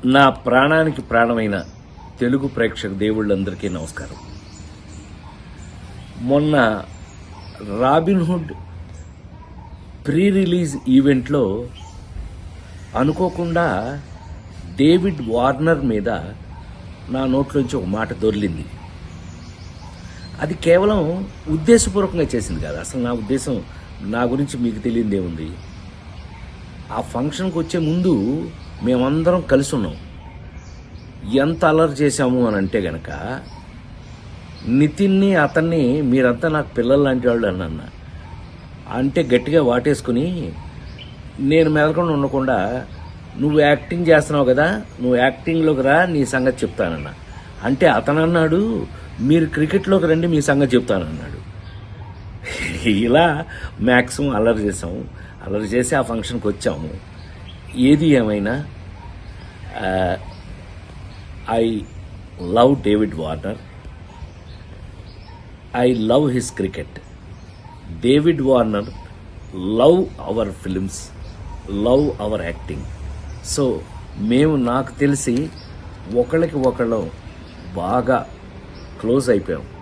నా ప్రాణానికి ప్రాణమైన తెలుగు ప్రేక్షక దేవుళ్ళందరికీ నమస్కారం. మొన్న రాబిన్హుడ్ ప్రీ రిలీజ్ ఈవెంట్లో అనుకోకుండా డేవిడ్ వార్నర్ మీద నా నోట్లోంచి ఒక మాట దొర్లింది. అది కేవలం ఉద్దేశపూర్వకంగా చేసింది కాదు. అసలు నా ఉద్దేశం, నా గురించి మీకు తెలియదేముంది. ఆ ఫంక్షన్కి వచ్చే ముందు మేమందరం కలిసి ఉన్నాం. ఎంత అల్లరి చేశాము అని అంటే గనక నితిన్ని అతన్ని మీరంతా నాకు పిల్లలు లాంటి వాళ్ళు అన్న అంటే గట్టిగా వాటేసుకుని నేను మెదలకుండా ఉండకుండా నువ్వు యాక్టింగ్ చేస్తున్నావు కదా, నువ్వు యాక్టింగ్లోకి రా, నీ సంగతి చెప్తానన్నా. అంటే అతను అన్నాడు మీరు క్రికెట్లోకి రండి, మీ సంగతి చెప్తానన్నాడు. ఇలా మ్యాక్సిమం అల్లరి చేసాము. అల్లరి చేసి ఆ ఫంక్షన్కి వచ్చాము. ఏది ఏమైనా I love David Warner. I love his cricket. David Warner love our films, love our acting. So మేము నాకు తెలిసి ఒకళ్ళకి ఒకళ్ళం బాగా క్లోజ్ అయిపోయాం.